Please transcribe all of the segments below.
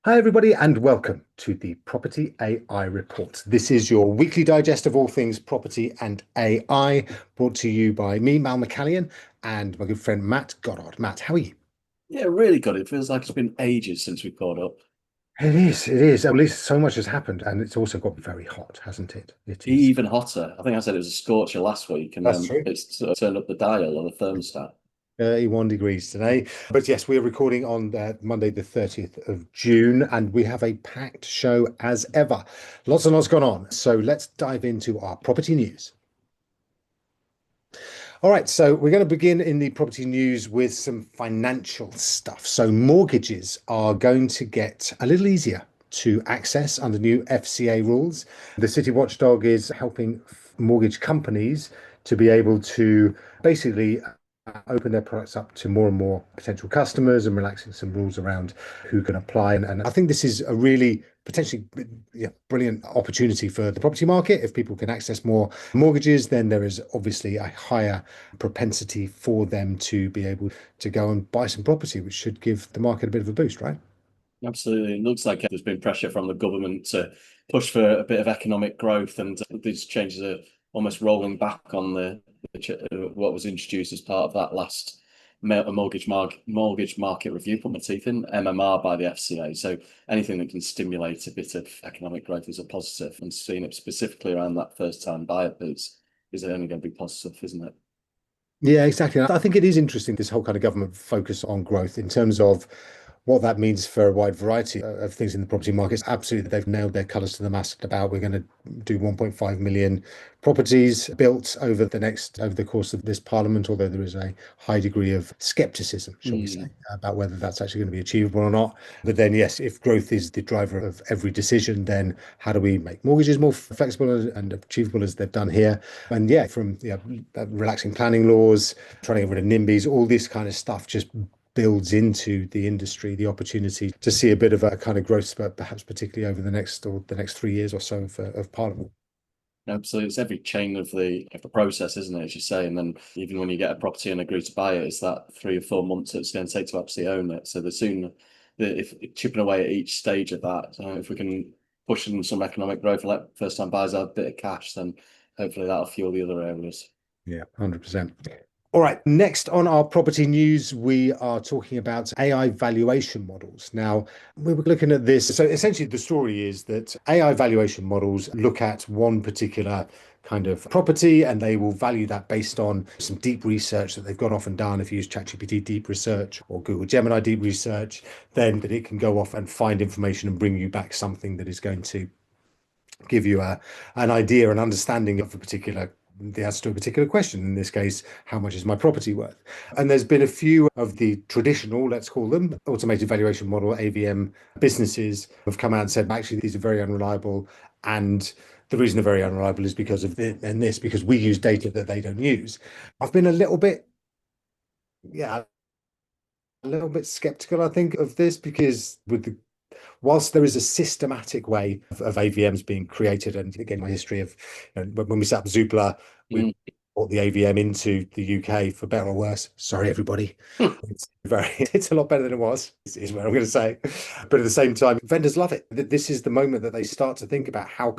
Hi, everybody, and welcome to the Property AI Report. This is your weekly digest of all things property and AI, brought to you by me, Mal McCallion, and my good friend Matt Goddard. Matt, how are you? Yeah, really good. It feels like it's been ages since we caught up. It is, it is. At least so much has happened, and it's also got very hot, hasn't it? It is. Even hotter. I think I said it was a scorcher last week, and That's then true. it's sort of turned up the dial on the thermostat. 31 degrees today. But yes, we are recording on Monday, the 30th of June, and we have a packed show as ever. Lots and lots gone on. So let's dive into our property news. All right, so we're going to begin in the property news with some financial stuff. So mortgages are going to get a little easier to access under new FCA rules. The City Watchdog is helping mortgage companies to be able to basically open their products up to more and more potential customers and relaxing some rules around who can apply. And I think this is a really potentially brilliant opportunity for the property market. If people can access more mortgages, then there is obviously a higher propensity for them to be able to go and buy some property, which should give the market a bit of a boost, right? Absolutely. It looks like there's been pressure from the government to push for a bit of economic growth, and these changes are almost rolling back on what was introduced as part of that last mortgage market review. Put my teeth in MMR by the FCA. So anything that can stimulate a bit of economic growth is a positive, and seeing it specifically around that first time buyer piece is only going to be positive, isn't it? Yeah, exactly. I think it is interesting, this whole kind of government focus on growth in terms of what that means for a wide variety of things in the property markets. Absolutely, they've nailed their colours to the mast about we're going to do 1.5 million properties built over the course of this parliament, although there is a high degree of skepticism, shall we say, Mm. about whether that's actually going to be achievable or not. But then, yes, if growth is the driver of every decision, then how do we make mortgages more flexible and achievable as they've done here? And yeah, from relaxing planning laws, trying to get rid of NIMBYs, all this kind of stuff just builds into the industry the opportunity to see a bit of a kind of growth spurt, perhaps particularly over the next 3 years or so of Parliament. Absolutely, it's every chain of the process, isn't it? As you say, and then even when you get a property and agree to buy it, it's that 3 or 4 months it's going to take to actually own it. So the sooner, if chipping away at each stage of that, if we can push in some economic growth and let first-time buyers have a bit of cash, then hopefully that'll fuel the other areas. Yeah, 100%. All right, next on our property news, we are talking about AI valuation models. Now, we were looking at this. So essentially, the story is that AI valuation models look at one particular kind of property and they will value that based on some deep research that they've gone off and done. If you use ChatGPT deep research or Google Gemini deep research, then that it can go off and find information and bring you back something that is going to give you an idea, an understanding of the answer to a particular question. In this case, how much is my property worth? And there's been a few of the traditional, let's call them, automated valuation model, AVM businesses have come out and said, actually, these are very unreliable. And the reason they're very unreliable is because of because we use data that they don't use. I've been yeah, a little bit skeptical, I think, of this because whilst there is a systematic way of AVMs being created, and again, my history of when we set up Zoopla, we Mm. brought the AVM into the UK for better or worse. Sorry, everybody. It's a lot better than it was, is what I'm going to say. But at the same time, vendors love it. This is the moment that they start to think about how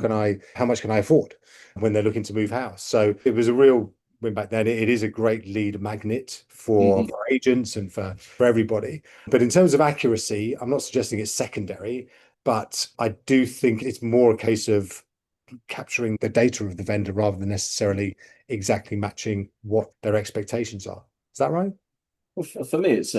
much can I afford when they're looking to move house. So it was a real win back then. It is a great lead magnet Mhm. for agents and for everybody. But in terms of accuracy, I'm not suggesting it's secondary, but I do think it's more a case of capturing the data of the vendor rather than necessarily exactly matching what their expectations are. Is that right? Well, for me, as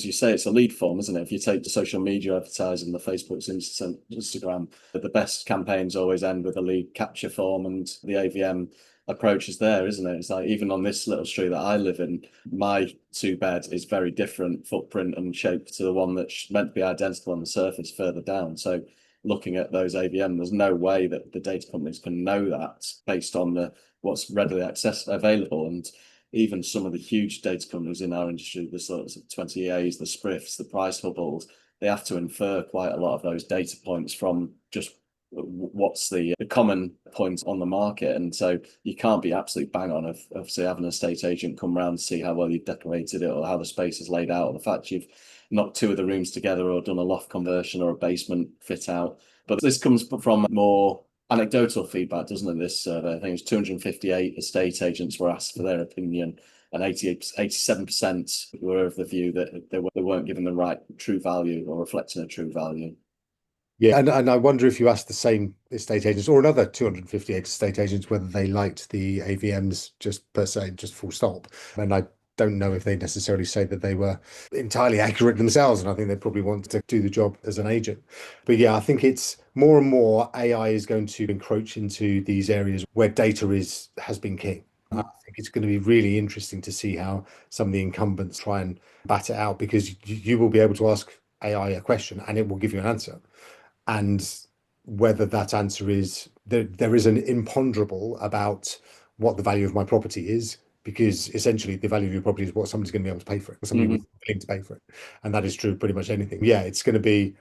you say, it's a lead form, isn't it? If you take the social media advertising, the Facebooks, Instagram, the best campaigns always end with a lead capture form, and the AVM approach is there, isn't it? It's like even on this little street that I live in, my two bed is very different footprint and shape to the one that's meant to be identical on the surface further down. So looking at those AVM, there's no way that the data companies can know that based on what's readily available. And even some of the huge data companies in our industry, the sort of 20As, the Spriffs, the price hubbles, they have to infer quite a lot of those data points from just what's the common point on the market. And so you can't be absolute bang on of say having an estate agent come around to see how well you've decorated it or how the space is laid out or the fact you've knocked two of the rooms together or done a loft conversion or a basement fit out. But this comes from more anecdotal feedback, doesn't it? This survey, I think it was 258 estate agents were asked for their opinion, and 87% were of the view that they weren't given the right true value or reflecting a true value. Yeah, and I wonder if you asked the same estate agents or another 258 estate agents whether they liked the AVMs just per se, just full stop. And I don't know if they necessarily say that they were entirely accurate themselves, and I think they probably want to do the job as an agent. But yeah, I think it's more and more AI is going to encroach into these areas where data has been king. I think it's going to be really interesting to see how some of the incumbents try and bat it out, because you will be able to ask AI a question and it will give you an answer. And whether that answer is there is an imponderable about what the value of my property is, because essentially the value of your property is what somebody's going to be able to pay for it, or somebody willing to pay for it. And that is true pretty much anything. Yeah, it's going to be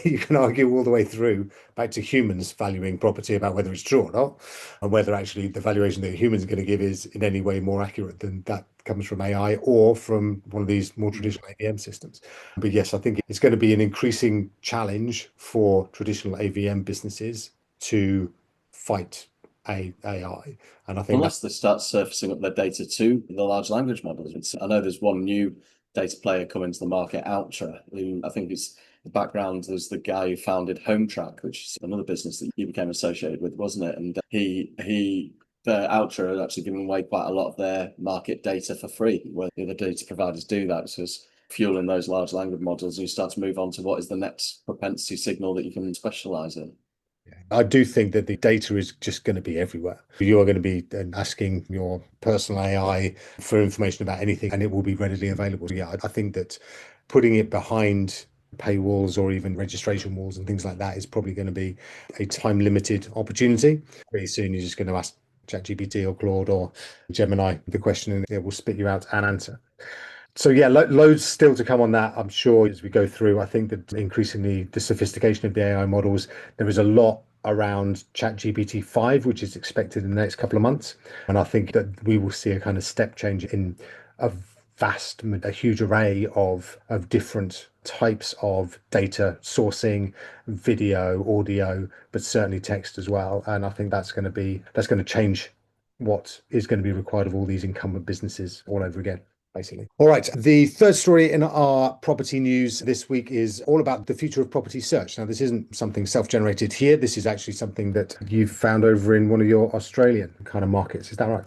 you can argue all the way through back to humans valuing property about whether it's true or not, and whether actually the valuation that humans are going to give is in any way more accurate than that comes from AI or from one of these more traditional AVM systems. But yes, I think it's going to be an increasing challenge for traditional AVM businesses to fight AI. And I think unless they start surfacing up their data to the large language models. I know there's one new data player coming to the market, Outra, who I think is the background was the guy who founded HomeTrack, which is another business that he became associated with, wasn't it? And the Outra are actually giving away quite a lot of their market data for free, where the other data providers do that. So it's fueling those large language models, and you start to move on to what is the next propensity signal that you can specialize in. I do think that the data is just going to be everywhere. You are going to be asking your personal AI for information about anything, and it will be readily available. So yeah, I think that putting it behind paywalls or even registration walls and things like that is probably going to be a time-limited opportunity. Pretty soon, you're just going to ask ChatGPT or Claude or Gemini the question, and it will spit you out an answer. So yeah, loads still to come on that, I'm sure, as we go through. I think that increasingly the sophistication of the AI models, there is a lot around ChatGPT 5, which is expected in the next couple of months. And I think that we will see a kind of step change in a a huge array of different types of data sourcing, video, audio, but certainly text as well. And I think that's going to change what is going to be required of all these incumbent businesses all over again, basically. All right. The third story in our property news this week is all about the future of property search. Now, this isn't something self-generated here. This is actually something that you've found over in one of your Australian kind of markets. Is that right?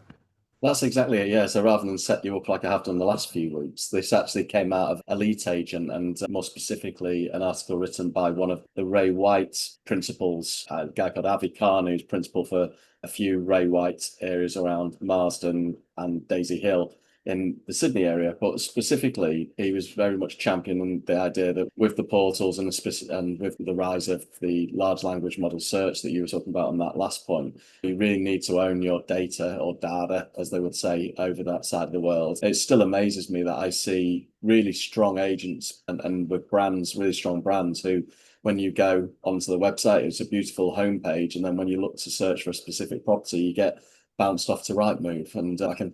That's exactly it, yeah. So rather than set you up like I have done the last few weeks, this actually came out of Elite Agent, and more specifically an article written by one of the Ray White principals, a guy called Avi Khan, who's principal for a few Ray White areas around Marsden and Daisy Hill in the Sydney area. But specifically, he was very much championing the idea that with the portals and with the rise of the large language model search that you were talking about on that last point, you really need to own your data, or data, as they would say over that side of the world. It still amazes me that I see really strong agents and with brands, really strong brands who, when you go onto the website, it's a beautiful homepage, and then when you look to search for a specific property, you get bounced off to Rightmove. And I can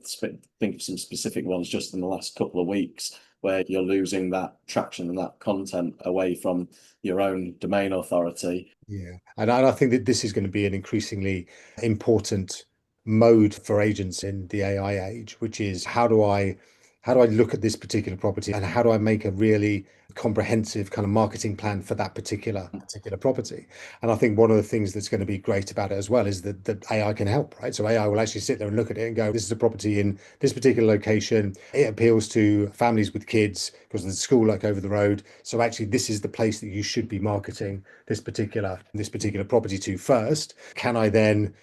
think of some specific ones just in the last couple of weeks where you're losing that traction and that content away from your own domain authority. Yeah. And I think that this is going to be an increasingly important mode for agents in the AI age, which is how do I look at this particular property, and how do I make a really comprehensive kind of marketing plan for that particular property? And I think one of the things that's going to be great about it as well is that AI can help, right? So AI will actually sit there and look at it and go, this is a property in this particular location. It appeals to families with kids because there's a school like over the road. So actually, this is the place that you should be marketing this particular property to first. Can I then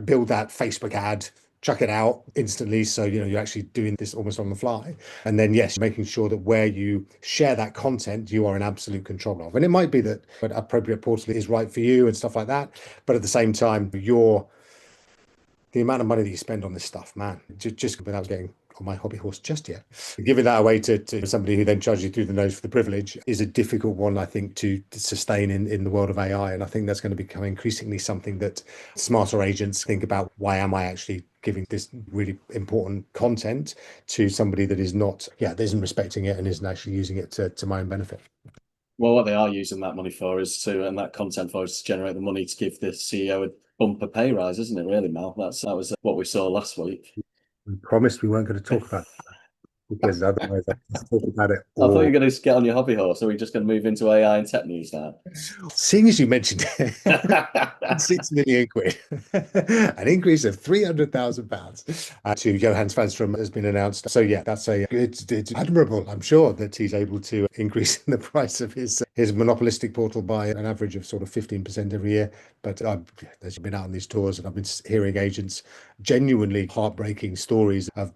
build that Facebook ad, chuck it out instantly, so you're actually doing this almost on the fly? And then yes, making sure that where you share that content, you are in absolute control of. And it might be that an appropriate portal is right for you and stuff like that, but at the same time, the amount of money that you spend on this stuff, man, just without getting on my hobby horse just yet. Giving that away to somebody who then charges you through the nose for the privilege is a difficult one, I think, to sustain in the world of AI. And I think that's going to become increasingly something that smarter agents think about. Why am I actually giving this really important content to somebody that is not, that isn't respecting it and isn't actually using it to my own benefit? Well, what they are using that money for is and that content for is to generate the money to give the CEO a bumper pay rise, isn't it, really, Mal? That was what we saw last week. We promised we weren't going to talk about because otherwise I can talk about it I thought you all. were going to get on your hobby horse. Are we just going to move into AI and tech news now? Seeing as you mentioned it, 6 million quid, an increase of £300,000 to Johan Svanstrom has been announced. So yeah, it's admirable. I'm sure that he's able to increase the price of his monopolistic portal by an average of sort of 15% every year. But as you've been out on these tours and I've been hearing agents genuinely heartbreaking stories of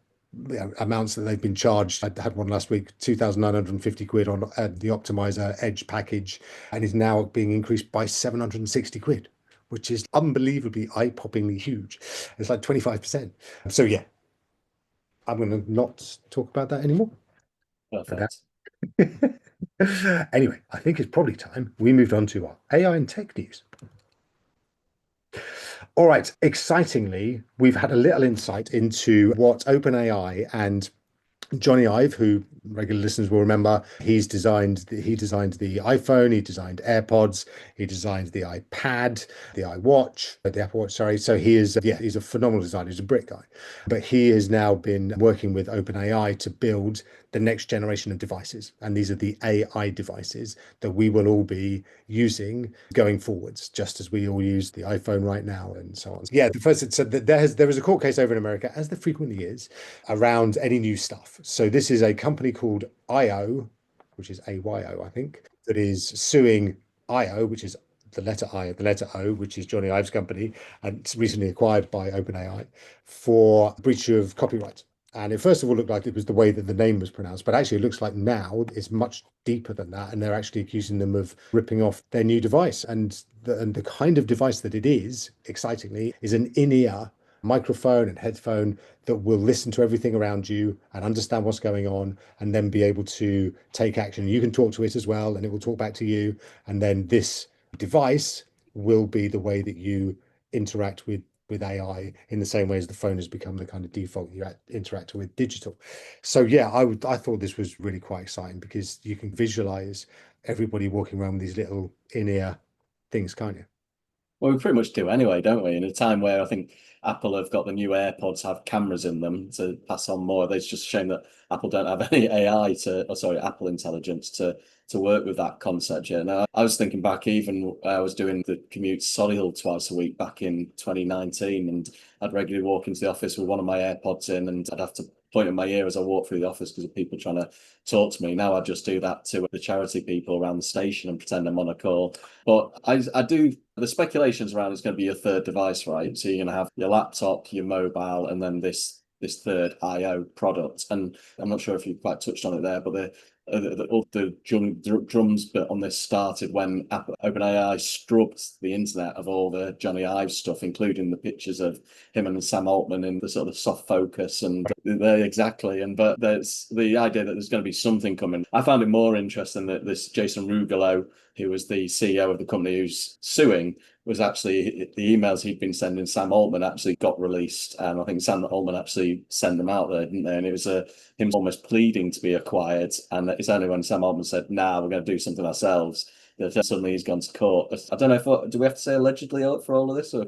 amounts that they've been charged. I had one last week, 2,950 quid on the Optimizer Edge package, and is now being increased by 760 quid, which is unbelievably eye-poppingly huge. It's like 25%. So yeah, I'm going to not talk about that anymore. Perfect. Anyway, I think it's probably time we moved on to our AI and tech news. All right, excitingly, we've had a little insight into what OpenAI and Johnny Ive, who regular listeners will remember, he designed the iPhone, he designed AirPods, he designed the iPad, the the Apple Watch, sorry. So he's a phenomenal designer. He's a Brit guy, but he has now been working with OpenAI to build the next generation of devices, and these are the AI devices that we will all be using going forwards, just as we all use the iPhone right now and so on. Yeah, the first said that there is a court case over in America, as there frequently is, around any new stuff. So this is a company called IO, which is AYO, I think, that is suing IO, which is the letter I of the letter O, which is Johnny Ive's company, and it's recently acquired by OpenAI for breach of copyright. And it first of all looked like it was the way that the name was pronounced, but actually it looks like now it's much deeper than that. And they're actually accusing them of ripping off their new device. And the kind of device that it is, excitingly, is an in-ear microphone and headphone that will listen to everything around you and understand what's going on and then be able to take action. You can talk to it as well, and it will talk back to you. And then this device will be the way that you interact with AI in the same way as the phone has become the kind of default you interact with digital. So yeah, I thought this was really quite exciting because you can visualize everybody walking around with these little in-ear things, can't you? Well, we pretty much do anyway, don't we? In a time where I think Apple have got the new AirPods have cameras in them to pass on more. It's just a shame that Apple don't have any Apple intelligence to work with that concept yet. Now, I was thinking back even when I was doing the commute Solihull twice a week back in 2019, and I'd regularly walk into the office with one of my AirPods in, and I'd have to point in my ear as I walk through the office because of people trying to talk to me. Now I just do that to the charity people around the station and pretend I'm on a call. But I do, the speculations around it's going to be your third device, right? So you're going to have your laptop, your mobile, and then this third IO product. And I'm not sure if you quite touched on it there, but the drums bit on this started when OpenAI scrubbed the internet of all the Johnny Ive stuff, including the pictures of him and Sam Altman in the sort of soft focus and there exactly. But there's the idea that there's going to be something coming. I found it more interesting that this Jason Rugolo, who was the CEO of the company who's suing, was actually the emails he'd been sending Sam Altman actually got released. And I think Sam Altman actually sent them out there, didn't they? And it was him almost pleading to be acquired. And it's only when Sam Altman said, nah, we're going to do something ourselves, that suddenly he's gone to court. I don't know do we have to say allegedly for all of this? Or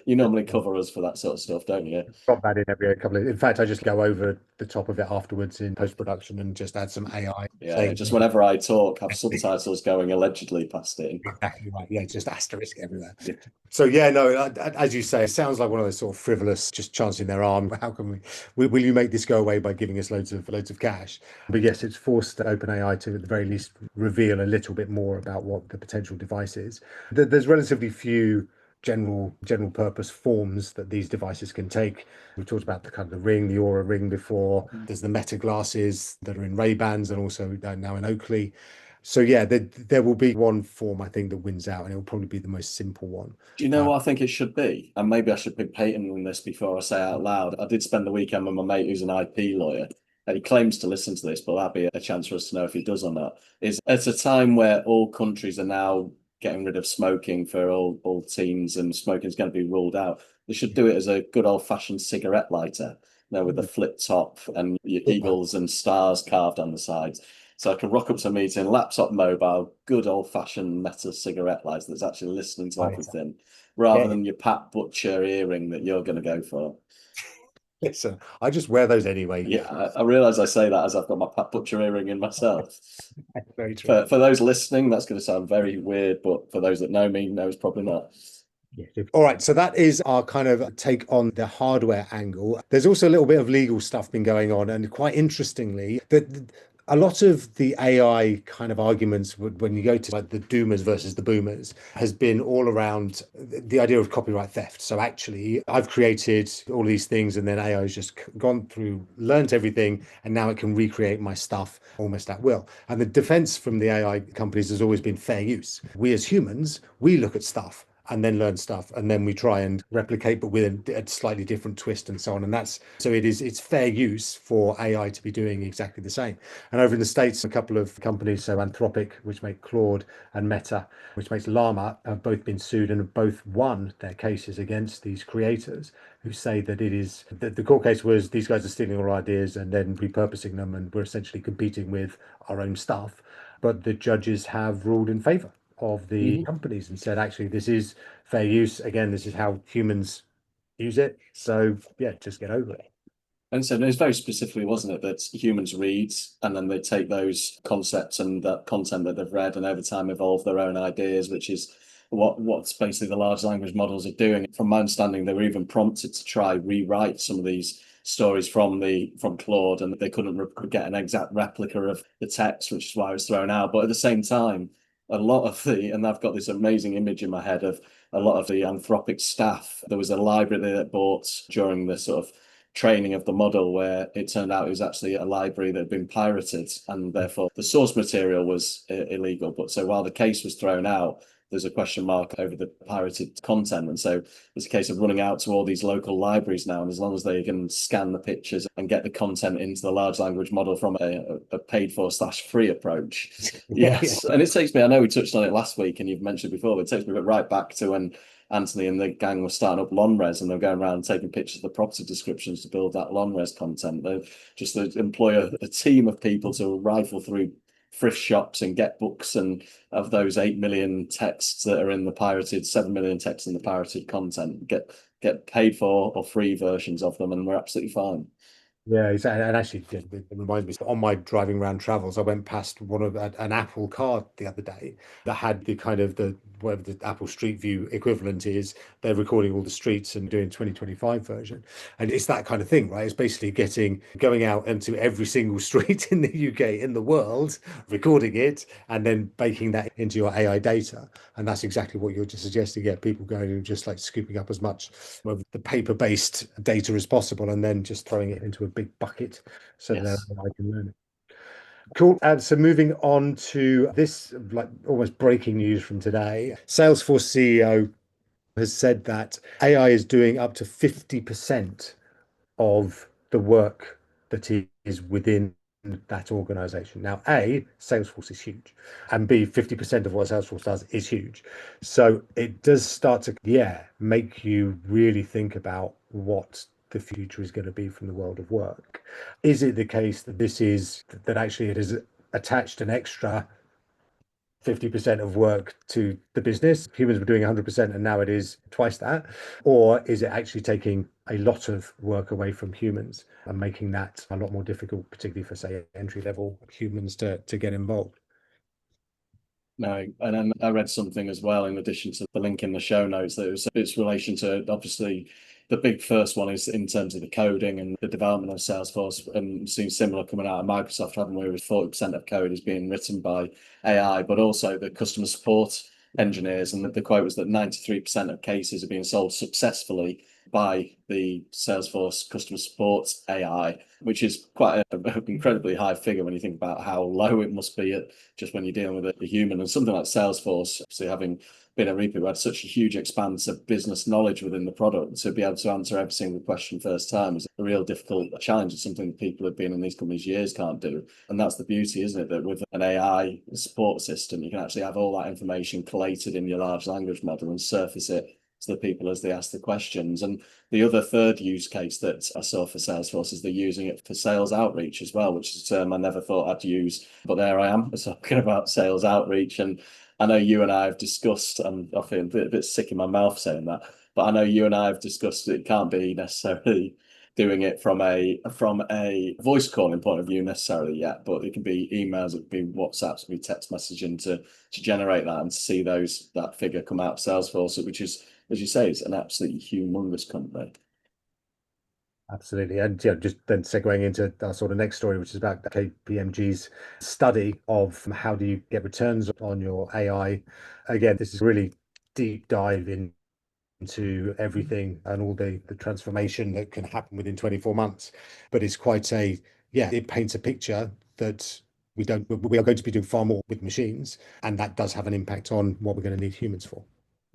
you normally cover us for that sort of stuff, don't you? Drop that in every couple of. In fact, I just go over the top of it afterwards in post production and just add some AI. Yeah, just whenever I talk, have subtitles going allegedly past it. Exactly right. Yeah, just asterisk everywhere. Yeah. So yeah, no, as you say, it sounds like one of those sort of frivolous, just chancing their arm. How can will you make this go away by giving us loads of cash? But yes, it's forced OpenAI to at the very least reveal a little bit more about what the potential device is. There's relatively few general purpose forms that these devices can take. We've talked about the kind of the ring, the Aura ring before. There's the Meta glasses that are in Ray-Bans and also now in Oakley. So yeah, there will be one form I think that wins out, and it'll probably be the most simple one. Do you know what I think it should be? And maybe I should be patenting this before I say it out loud. I did spend the weekend with my mate who's an IP lawyer. And he claims to listen to this, but that'd be a chance for us to know if he does or not. Is at a time where all countries are now getting rid of smoking for all teens and smoking is going to be ruled out. They should do it as a good old-fashioned cigarette lighter, with the flip top and your eagles and stars carved on the sides. So I can rock up to a meeting, laptop, mobile, good old-fashioned metal cigarette lighter that's actually listening to everything, rather than your Pat Butcher earring that you're going to go for. Listen, I just wear those anyway. Yeah, I realise I say that as I've got my Pat Butcher earring in myself. Very true. For those listening, that's going to sound very weird, but for those that know me, no, it's probably not. All right, so that is our kind of take on the hardware angle. There's also a little bit of legal stuff been going on, and quite interestingly, that a lot of the AI kind of arguments when you go to like the doomers versus the boomers has been all around the idea of copyright theft. So actually, I've created all these things, and then AI has just gone through, learned everything, and now it can recreate my stuff almost at will. And the defense from the AI companies has always been fair use. We as humans, we look at stuff and then learn stuff, and then we try and replicate, but with a slightly different twist and so on. And that's so it's fair use for AI to be doing exactly the same. And over in the States, a couple of companies, so Anthropic, which make Claude, and Meta, which makes Llama, have both been sued and have both won their cases against these creators, who say that it is that the court case was these guys are stealing our ideas and then repurposing them, and we're essentially competing with our own stuff. But the judges have ruled in favor of the companies and said, actually, this is fair use. Again, this is how humans use it. So yeah, just get over it. And so it's very specifically, wasn't it, that humans read and then they take those concepts and that content that they've read and over time evolve their own ideas, which is what's basically the large language models are doing. From my understanding, they were even prompted to try rewrite some of these stories from Claude, and they couldn't get an exact replica of the text, which is why it was thrown out. But at the same time, a lot of and I've got this amazing image in my head of a lot of the Anthropic staff. There was a library that bought during the sort of training of the model where it turned out it was actually a library that had been pirated, and therefore the source material was illegal. But so while the case was thrown out, there's a question mark over the pirated content. And so it's a case of running out to all these local libraries now. And as long as they can scan the pictures and get the content into the large language model from a paid for / free approach. Yes. And it takes me, I know we touched on it last week and you've mentioned it before, but it takes me right back to when Anthony and the gang were starting up LonRes, and they're going around taking pictures of the property descriptions to build that LonRes content. They just employ a team of people to rifle through thrift shops and get books, and of those 8 million texts that are in the pirated, 7 million texts in the pirated content, get paid for or free versions of them, and we're absolutely fine. Yeah, exactly. And actually, it reminds me, on my driving around travels, I went past an Apple car the other day that had the kind of the whatever the Apple Street View equivalent is. They're recording all the streets and doing 2025 version. And it's that kind of thing, right? It's basically going out into every single street in the UK, in the world, recording it, and then baking that into your AI data. And that's exactly what you're just suggesting. Yeah, people going and just like scooping up as much of the paper-based data as possible, and then just throwing it into a big bucket so that I can learn it. Cool. So moving on to this, like almost breaking news from today, Salesforce CEO has said that AI is doing up to 50% of the work that is within that organization. Now, A, Salesforce is huge, and B, 50% of what Salesforce does is huge. So it does start to, make you really think about what the future is going to be from the world of work. Is it the case that that actually it has attached an extra 50% of work to the business? Humans were doing 100% and now it is twice that. Or is it actually taking a lot of work away from humans and making that a lot more difficult, particularly for, say, entry level humans to get involved? No, and then I read something as well in addition to the link in the show notes that it's relation to, obviously the big first one is in terms of the coding and the development of Salesforce, and seems similar coming out of Microsoft, haven't we, with 40% of code is being written by AI, but also the customer support engineers. And the quote was that 93% of cases are being solved successfully by the Salesforce customer support AI, which is quite an incredibly high figure when you think about how low it must be at just when you're dealing with a human. And something like Salesforce, obviously having been a repeat, we had such a huge expanse of business knowledge within the product, to be able to answer every single question first time is a real difficult challenge. It's something that people who've been in these companies years can't do. And that's the beauty, isn't it? That with an AI support system, you can actually have all that information collated in your large language model and surface it to the people as they ask the questions. And the other third use case that I saw for Salesforce is they're using it for sales outreach as well, which is a term I never thought I'd use, but there I am talking about sales outreach. And I know you and I have discussed, and I feel a bit sick in my mouth saying that, but I know you and I have discussed it can't be necessarily doing it from a voice calling point of view necessarily yet, but it can be emails, it could be WhatsApps, it could be text messaging to generate that and to see that figure come out of Salesforce, which is, as you say, it's an absolutely humongous company. Absolutely. And yeah, just then segueing into our sort of next story, which is about KPMG's study of how do you get returns on your AI. Again, this is really deep dive into everything and all the transformation that can happen within 24 months. But it's quite it paints a picture that we are going to be doing far more with machines, and that does have an impact on what we're going to need humans for.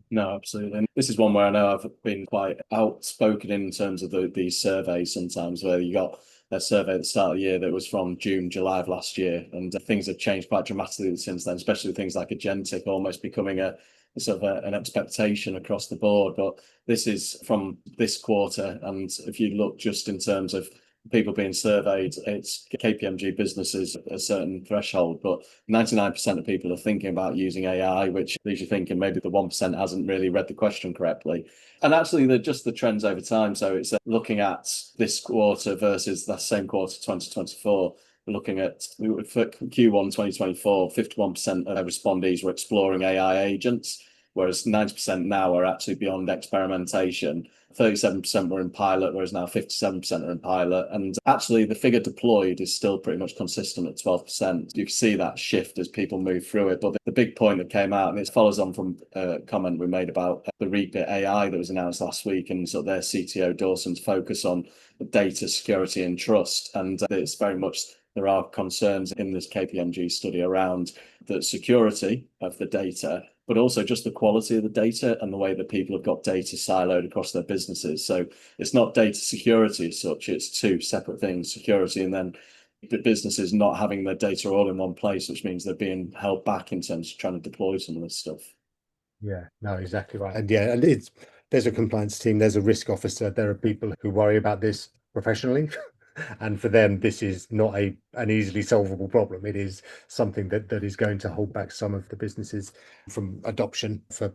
No, absolutely. And this is one where I know I've been quite outspoken in terms of these surveys sometimes, where you got a survey at the start of the year that was from June, July of last year. And things have changed quite dramatically since then, especially things like agentic almost becoming a sort of an expectation across the board. But this is from this quarter. And if you look just in terms of people being surveyed, it's KPMG businesses a certain threshold, but 99% of people are thinking about using AI, which leaves you thinking maybe the 1% hasn't really read the question correctly. And actually, they're just the trends over time. So it's looking at this quarter versus that same quarter 2024. We're looking at for Q1 2024, 51% of respondees were exploring AI agents, whereas 90% now are actually beyond experimentation. 37% were in pilot, whereas now 57% are in pilot. And actually, the figure deployed is still pretty much consistent at 12%. You can see that shift as people move through it. But the big point that came out, and it follows on from a comment we made about the Reapit AI that was announced last week, and so their CTO Dawson's focus on data security and trust. And it's very much, there are concerns in this KPMG study around the security of the data, but also just the quality of the data and the way that people have got data siloed across their businesses. So it's not data security as such, it's two separate things, security and then the businesses not having their data all in one place, which means they're being held back in terms of trying to deploy some of this stuff. Yeah, no, exactly right. And yeah, and there's a compliance team, there's a risk officer, there are people who worry about this professionally. And for them, this is not an easily solvable problem. It is something that is going to hold back some of the businesses from adoption for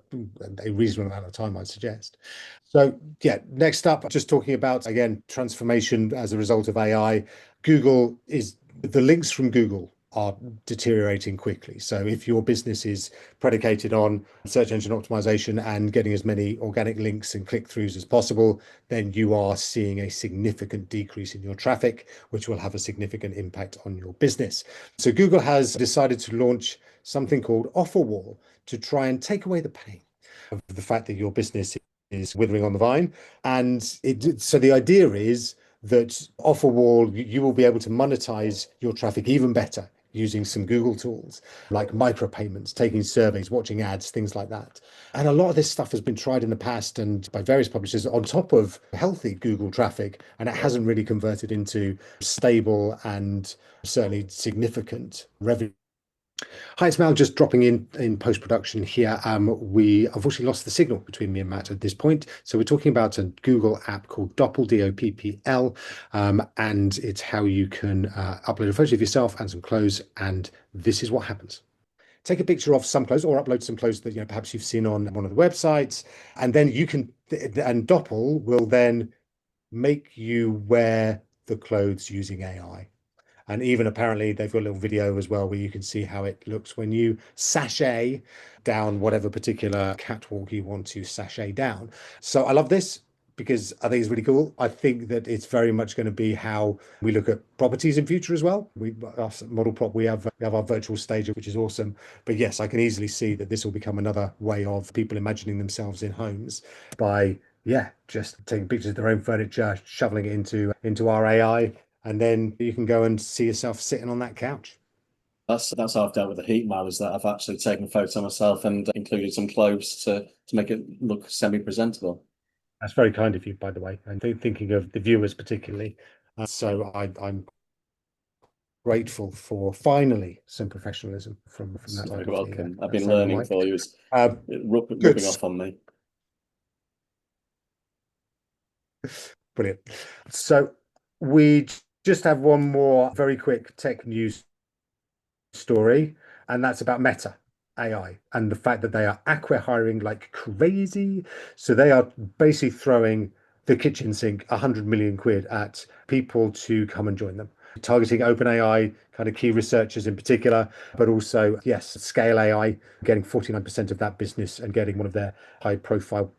a reasonable amount of time, I'd suggest. So yeah, next up, just talking about, again, transformation as a result of AI. The links from Google are deteriorating quickly. So if your business is predicated on search engine optimization and getting as many organic links and click-throughs as possible, then you are seeing a significant decrease in your traffic, which will have a significant impact on your business. So Google has decided to launch something called OfferWall to try and take away the pain of the fact that your business is withering on the vine. And so the idea is that OfferWall, you will be able to monetize your traffic even better using some Google tools like micropayments, taking surveys, watching ads, things like that. And a lot of this stuff has been tried in the past and by various publishers on top of healthy Google traffic, and it hasn't really converted into stable and certainly significant revenue. Hi, it's Mal, just dropping in post-production here. We unfortunately lost the signal between me and Matt at this point. So we're talking about a Google app called Doppl, Doppl, and it's how you can upload a photo of yourself and some clothes, and this is what happens. Take a picture of some clothes or upload some clothes that perhaps you've seen on one of the websites, and then and Doppl will then make you wear the clothes using AI. And even apparently they've got a little video as well where you can see how it looks when you sashay down whatever particular catwalk you want to sashay down. So I love this because I think it's really cool. I think that it's very much going to be how we look at properties in future as well. Our model prop, we have our virtual stage, which is awesome. But yes, I can easily see that this will become another way of people imagining themselves in homes by yeah, just taking pictures of their own furniture, shoveling it into our AI, and then you can go and see yourself sitting on that couch. That's how I've dealt with the heat map, is that I've actually taken a photo myself and included some clothes to make it look semi-presentable. That's very kind of you, by the way, and thinking of the viewers particularly. I'm grateful for finally some professionalism from that side You're of welcome. I've the been solar learning mic. for you. It's Uh, good, rubbing off on me. brilliant. So we just have one more very quick tech news story, and that's about Meta AI and the fact that they are acqui-hiring like crazy. So they are basically throwing the kitchen sink 100 million quid at people to come and join them, targeting OpenAI kind of key researchers in particular, but also, yes, Scale AI, getting 49% of that business and getting one of their high profile,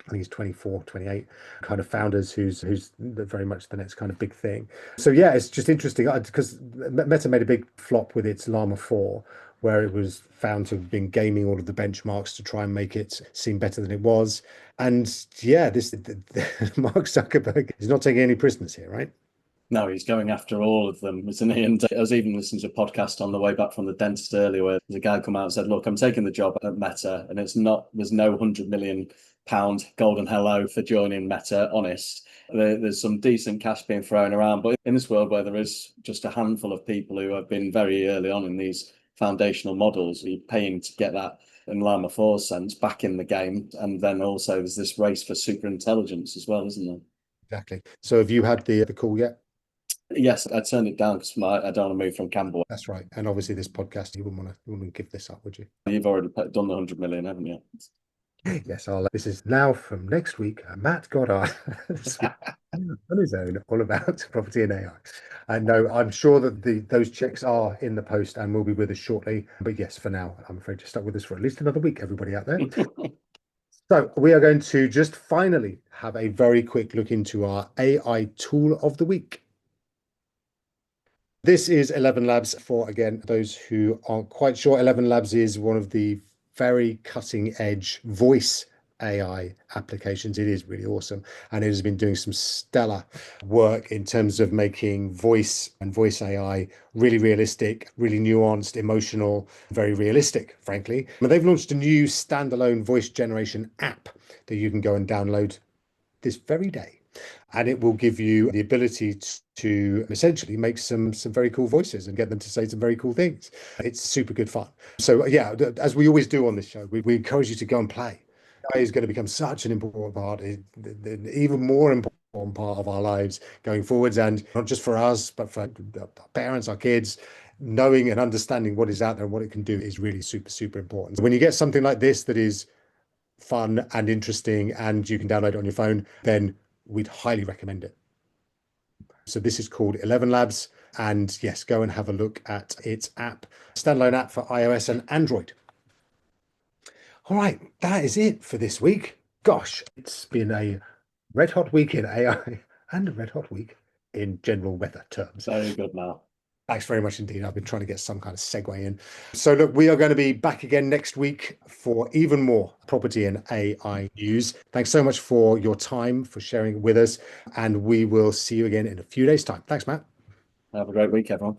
I think he's 24, 28 kind of founders who's very much the next kind of big thing. So yeah, it's just interesting because Meta made a big flop with its Llama 4, where it was found to have been gaming all of the benchmarks to try and make it seem better than it was. And yeah, Mark Zuckerberg is not taking any prisoners here, right? No, he's going after all of them, isn't he? And I was even listening to a podcast on the way back from the dentist earlier where there's a guy come out and said, look, I'm taking the job at Meta and there's no £100 million golden hello for joining Meta, honest. There's some decent cash being thrown around, but in this world where there is just a handful of people who have been very early on in these foundational models, you're paying to get that in Llama 4 sense back in the game. And then also there's this race for super intelligence as well, isn't there? Exactly. So have you had the call yet? Yes, I turned it down because I don't want to move from Camberwell. That's right. And obviously this podcast, you wouldn't give this up, would you? You've already done the 100 million, haven't you? Yes, this is now from next week, Matt Goddard on his own, all about property and AI. And no, I'm sure that those checks are in the post and will be with us shortly. But yes, for now, I'm afraid you're stuck with us for at least another week, everybody out there. So we are going to just finally have a very quick look into our AI tool of the week. This is ElevenLabs for, again, those who aren't quite sure. ElevenLabs is one of the very cutting edge voice AI applications. It is really awesome. And it has been doing some stellar work in terms of making voice and voice AI really realistic, really nuanced, emotional, very realistic, frankly. But they've launched a new standalone voice generation app that you can go and download this very day, and it will give you the ability to essentially make some very cool voices and get them to say some very cool things. It's super good fun. So yeah, as we always do on this show, we encourage you to go and play. AI is going to become such an important part, even more important part of our lives going forwards, and not just for us, but for our parents, our kids. Knowing and understanding what is out there and what it can do is really super important. When you get something like this that is fun and interesting and you can download it on your phone, then we'd highly recommend it. So this is called ElevenLabs, and yes, go and have a look at its app, standalone app for iOS and Android. All right, that is it for this week. Gosh, it's been a red hot week in AI and a red hot week in general weather terms. Very good now. Thanks very much indeed. I've been trying to get some kind of segue in. So look, we are going to be back again next week for even more property and AI news. Thanks so much for your time, for sharing it with us, and we will see you again in a few days' time. Thanks, Matt. Have a great week, everyone.